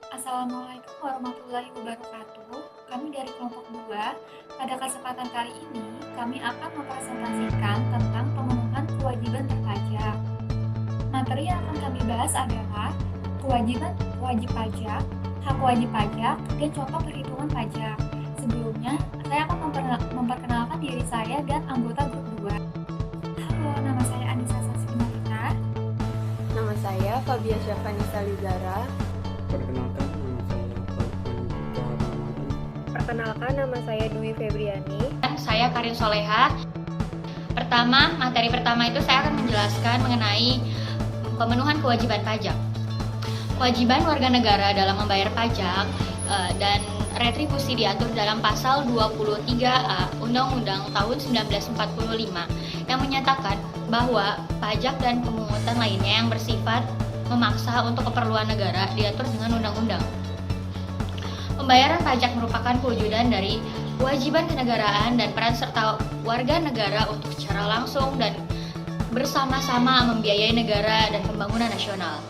Assalamualaikum warahmatullahi wabarakatuh. Kami dari kelompok 2. Pada kesempatan kali ini, kami akan mempresentasikan tentang pemenuhan kewajiban berpajak. Materi yang akan kami bahas adalah kewajiban wajib pajak, hak wajib pajak, dan contoh perhitungan pajak. Sebelumnya, saya akan memperkenalkan diri saya dan anggota grup 2. Halo, nama saya Anissa Saskinarita. Nama saya Fabia Syafani Salizara. Perkenalkan, nama saya Taufan Ramadan. Perkenalkan, nama saya Dwi Febriani. Saya Karin Soleha. Materi pertama itu saya akan menjelaskan mengenai pemenuhan kewajiban pajak. Kewajiban warga negara dalam membayar pajak dan retribusi diatur dalam pasal 23A Undang-Undang tahun 1945 yang menyatakan bahwa pajak dan pemungutan lainnya yang bersifat memaksa untuk keperluan negara diatur dengan undang-undang. Pembayaran pajak merupakan perwujudan dari kewajiban kenegaraan dan peran serta warga negara untuk secara langsung dan bersama-sama membiayai negara dan pembangunan nasional.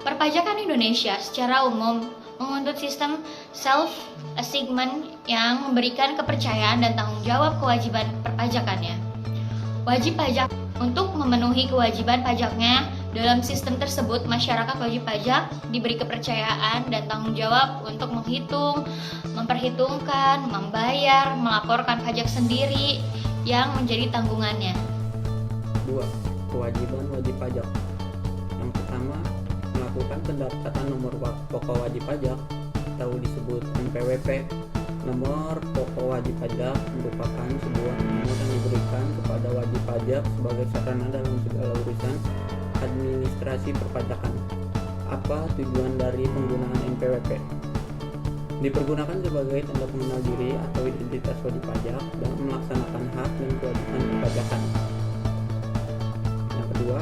Perpajakan Indonesia secara umum menuntut sistem self-assessment yang memberikan kepercayaan dan tanggung jawab kewajiban perpajakannya. Wajib pajak untuk memenuhi kewajiban pajaknya dalam sistem tersebut, masyarakat wajib pajak diberi kepercayaan dan tanggung jawab untuk menghitung, memperhitungkan, membayar, melaporkan pajak sendiri yang menjadi tanggungannya. 2. Kewajiban wajib pajak. Yang pertama, melakukan pendaftaran nomor pokok wajib pajak atau disebut NPWP. Nomor pokok wajib pajak merupakan sebuah nomor yang diberikan kepada wajib pajak sebagai sarana dalam segala urusan administrasi perpajakan. Apa tujuan dari penggunaan NPWP? Dipergunakan sebagai tanda pengenal diri atau identitas wajib pajak dalam melaksanakan hak dan kewajiban perpajakan. Yang kedua,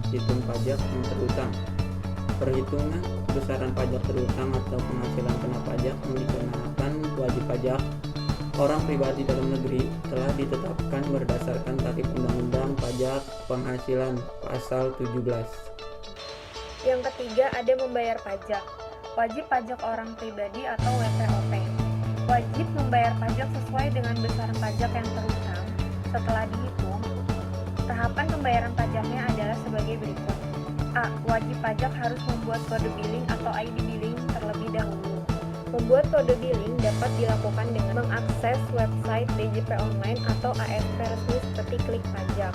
sistem pajak yang terutang. Perhitungan besaran pajak terutang atau penghasilan kena pajak yang dikenakan wajib pajak orang pribadi dalam negeri telah ditetapkan berdasarkan tarif Undang-Undang Pajak Penghasilan Pasal 17. Yang ketiga, ada membayar pajak. Wajib pajak orang pribadi atau WPOP. Wajib membayar pajak sesuai dengan besaran pajak yang terutang. Setelah dihitung, tahapan pembayaran pajaknya adalah sebagai berikut. A. Wajib pajak harus membuat kode billing atau ID billing terlebih dahulu. Membuat kode billing dapat dilakukan dengan mengakses website DJP Online atau ASP resmi seperti Klik Pajak.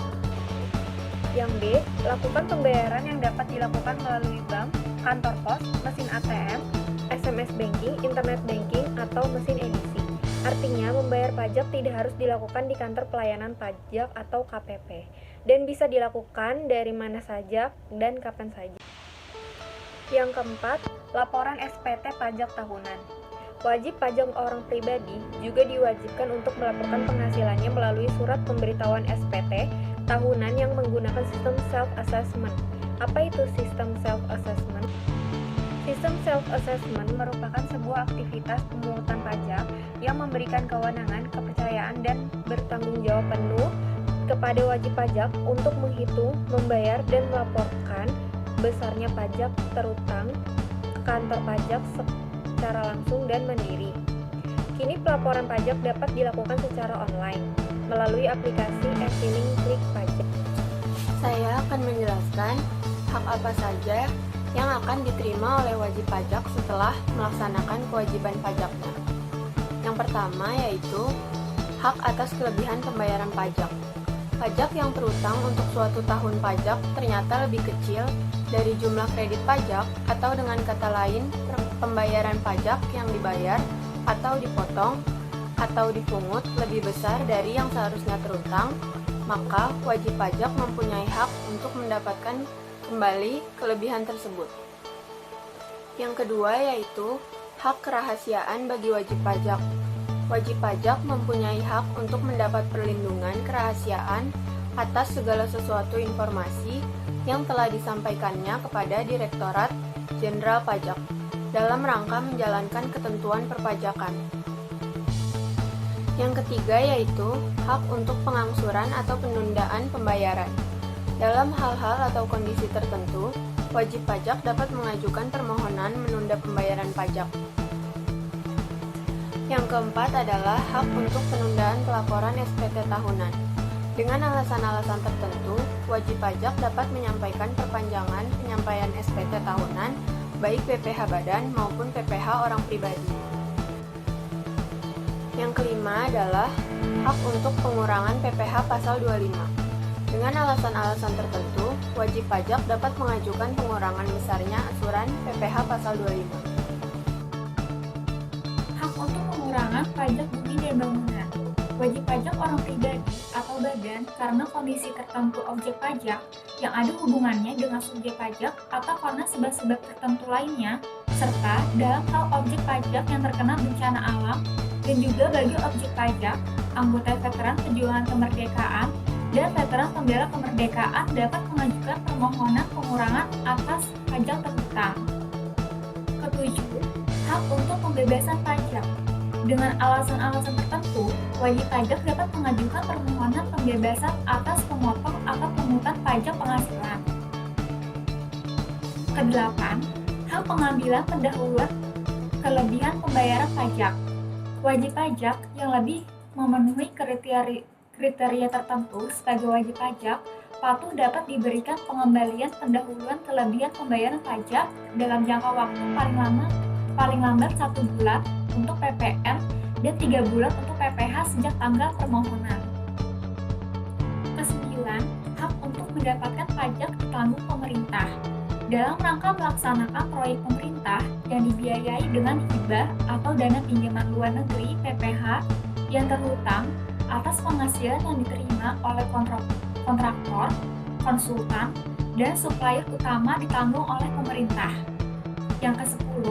Yang B. Lakukan pembayaran yang dapat dilakukan melalui bank, kantor pos, mesin ATM, SMS banking, internet banking, atau mesin edisi. Artinya, membayar pajak tidak harus dilakukan di kantor pelayanan pajak atau KPP, dan bisa dilakukan dari mana saja dan kapan saja. Yang keempat, laporan SPT pajak tahunan. Wajib pajak orang pribadi juga diwajibkan untuk melaporkan penghasilannya melalui surat pemberitahuan SPT tahunan yang menggunakan sistem self-assessment. Apa itu sistem self-assessment? Sistem self-assessment merupakan sebuah aktivitas pemungutan pajak yang memberikan kewenangan, kepercayaan, dan bertanggung jawab penuh kepada wajib pajak untuk menghitung, membayar, dan melaporkan besarnya pajak terutang ke kantor pajak secara langsung dan mandiri. Kini pelaporan pajak dapat dilakukan secara online melalui aplikasi e-filing Klik Pajak. Saya akan menjelaskan hak apa saja yang akan diterima oleh wajib pajak setelah melaksanakan kewajiban pajaknya. Yang pertama yaitu hak atas kelebihan pembayaran pajak. Pajak yang terutang untuk suatu tahun pajak ternyata lebih kecil dari jumlah kredit pajak, atau dengan kata lain, pembayaran pajak yang dibayar atau dipotong atau dipungut lebih besar dari yang seharusnya terutang, maka wajib pajak mempunyai hak untuk mendapatkan kembali kelebihan tersebut. Yang kedua yaitu hak kerahasiaan bagi wajib pajak. Wajib pajak mempunyai hak untuk mendapat perlindungan kerahasiaan atas segala sesuatu informasi yang telah disampaikannya kepada Direktorat Jenderal Pajak dalam rangka menjalankan ketentuan perpajakan. Yang ketiga yaitu hak untuk pengangsuran atau penundaan pembayaran. Dalam hal-hal atau kondisi tertentu, wajib pajak dapat mengajukan permohonan menunda menunda pembayaran pajak. Yang keempat adalah hak untuk penundaan pelaporan SPT tahunan. Dengan alasan-alasan tertentu, wajib pajak dapat menyampaikan perpanjangan penyampaian SPT tahunan, baik PPh badan maupun PPh orang pribadi. Yang kelima adalah hak untuk pengurangan PPh pasal 25. Dengan alasan-alasan tertentu, wajib pajak dapat mengajukan pengurangan besarnya aturan PPh pasal 25. Hak untuk pengurangan pajak bumi dan bangunan. Wajib pajak orang pribadi atau badan karena kondisi tertentu objek pajak yang ada hubungannya dengan subjek pajak atau karena sebab-sebab tertentu lainnya, serta dalam hal objek pajak yang terkena bencana alam, dan juga bagi objek pajak, anggota veteran perjuangan kemerdekaan dan veteran pembela kemerdekaan dapat mengajukan permohonan pengurangan atas pajak terhutang. Ketujuh, hak untuk pembebasan pajak. Dengan alasan-alasan tertentu, wajib pajak dapat mengajukan permohonan pembebasan atas pemotong atau pungutan pajak penghasilan. Kedelapan, hak pengambilan pendahuluan kelebihan pembayaran pajak. Wajib pajak yang lebih memenuhi kriteria tertentu sebagai wajib pajak patuh dapat diberikan pengembalian pendahuluan kelebihan pembayaran pajak dalam jangka waktu paling lambat 1 bulan untuk PPN dan 3 bulan untuk PPh sejak tanggal permohonan. Kesembilan, hak untuk mendapatkan pajak ditanggung pemerintah. Dalam rangka melaksanakan proyek pemerintah yang dibiayai dengan hibah atau dana pinjaman luar negeri PPh yang terhutang atas penghasilan yang diterima oleh kontraktor, konsultan, dan supplier utama ditanggung oleh pemerintah. Yang ke-10,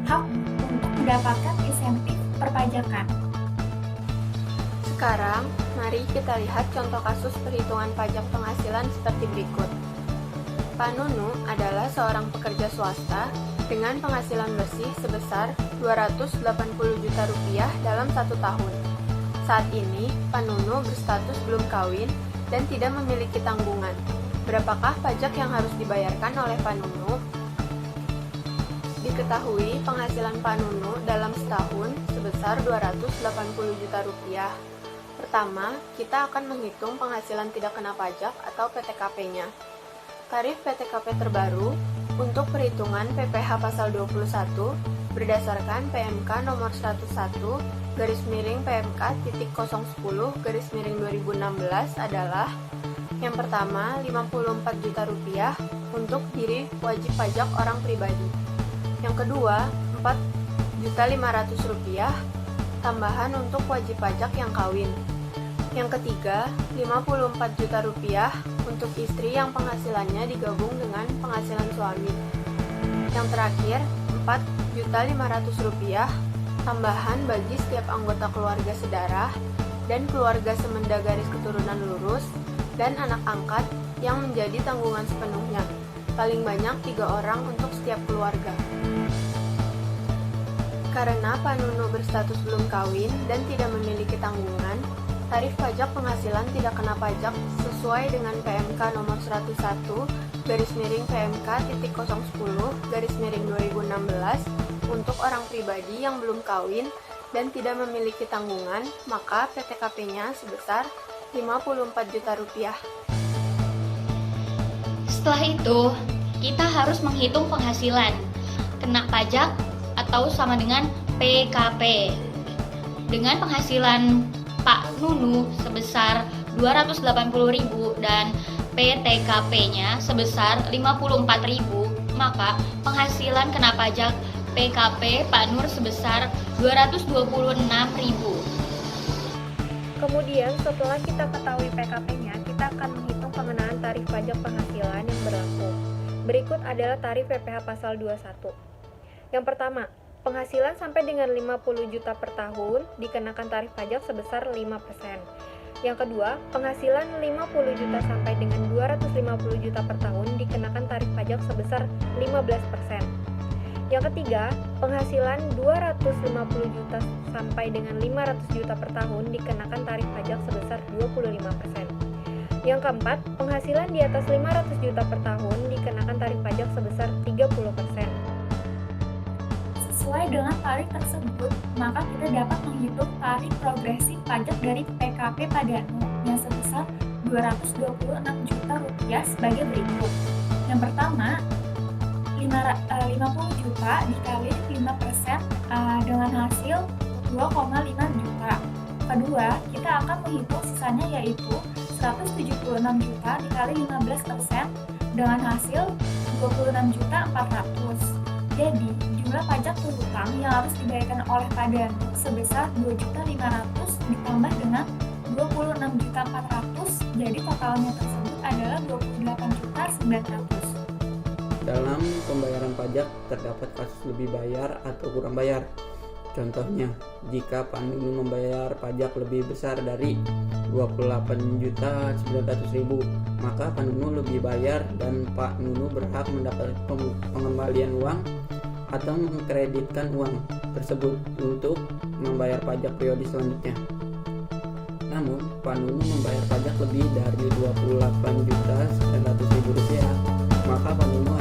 hak untuk mendapatkan insentif perpajakan. Sekarang, mari kita lihat contoh kasus perhitungan pajak penghasilan seperti berikut. Pak Nunu adalah seorang pekerja swasta dengan penghasilan bersih sebesar Rp280 juta dalam 1 tahun. Saat ini, Pak Nunu berstatus belum kawin dan tidak memiliki tanggungan. Berapakah pajak yang harus dibayarkan oleh Pak Nunu? Diketahui penghasilan Pak Nunu dalam setahun sebesar Rp280 juta. Pertama, kita akan menghitung penghasilan tidak kena pajak atau PTKP-nya. Tarif PTKP terbaru untuk perhitungan PPh pasal 21 berdasarkan PMK nomor 101/PMK.010/2016 adalah yang pertama Rp54 juta untuk diri wajib pajak orang pribadi. Yang kedua, Rp4.500.000 tambahan untuk wajib pajak yang kawin. Yang ketiga, Rp54 juta untuk istri yang penghasilannya digabung dengan penghasilan suami. Yang terakhir, Rp4.500.000 tambahan bagi setiap anggota keluarga sedarah dan keluarga semenda garis keturunan lurus dan anak angkat yang menjadi tanggungan sepenuhnya, paling banyak 3 orang untuk setiap keluarga. Karena Pak Nunu berstatus belum kawin dan tidak memiliki tanggungan, tarif pajak penghasilan tidak kena pajak sesuai dengan PMK nomor 101/PMK.010/2016 untuk orang pribadi yang belum kawin dan tidak memiliki tanggungan, maka PTKP-nya sebesar Rp54 juta. Setelah itu, kita harus menghitung penghasilan kena pajak atau sama dengan PKP. Dengan penghasilan Pak Nunu sebesar Rp280.000 dan PTKP-nya sebesar Rp54.000, maka penghasilan kena pajak PKP Pak Nur sebesar Rp226.000. Kemudian, setelah kita ketahui PKP-nya, kita akan menghitung pengenaan tarif pajak penghasilan yang berlaku. Berikut adalah tarif PPh pasal 21. Yang pertama, penghasilan sampai dengan 50 juta per tahun dikenakan tarif pajak sebesar 5%. Yang kedua, penghasilan 50 juta sampai dengan 250 juta per tahun dikenakan tarif pajak sebesar 15%. Yang ketiga, penghasilan 250 juta sampai dengan 500 juta per tahun dikenakan tarif pajak sebesar 25%. Yang keempat, penghasilan di atas 500 juta per tahun dikenakan tarif pajak sebesar 30%. Sesuai dengan tarif tersebut, maka kita dapat menghitung tarif progresif pajak dari PKP Padanu yang sebesar Rp226 juta sebagai berikut. Yang pertama, 50 juta dikali 5% dengan hasil 2,5 juta. Kedua, kita akan menghitung sisanya yaitu 176 juta dikali 15% dengan hasil 26.400.000. Jadi, jumlah pajak berhutang yang harus dibayarkan oleh Padanu sebesar 2.500.000 ditambah dengan 26.400.000, jadi totalnya tersebut adalah 28.900.000. Dalam pembayaran pajak terdapat kasus lebih bayar atau kurang bayar. Contohnya, jika Pak Nunu membayar pajak lebih besar dari 28.900.000, maka Pak Nunu lebih bayar dan Pak Nunu berhak mendapat pengembalian uang atau mengkreditkan uang tersebut untuk membayar pajak periode selanjutnya. Namun, Pak Nunu membayar pajak lebih dari Rp28.900.000, maka Pak Nunu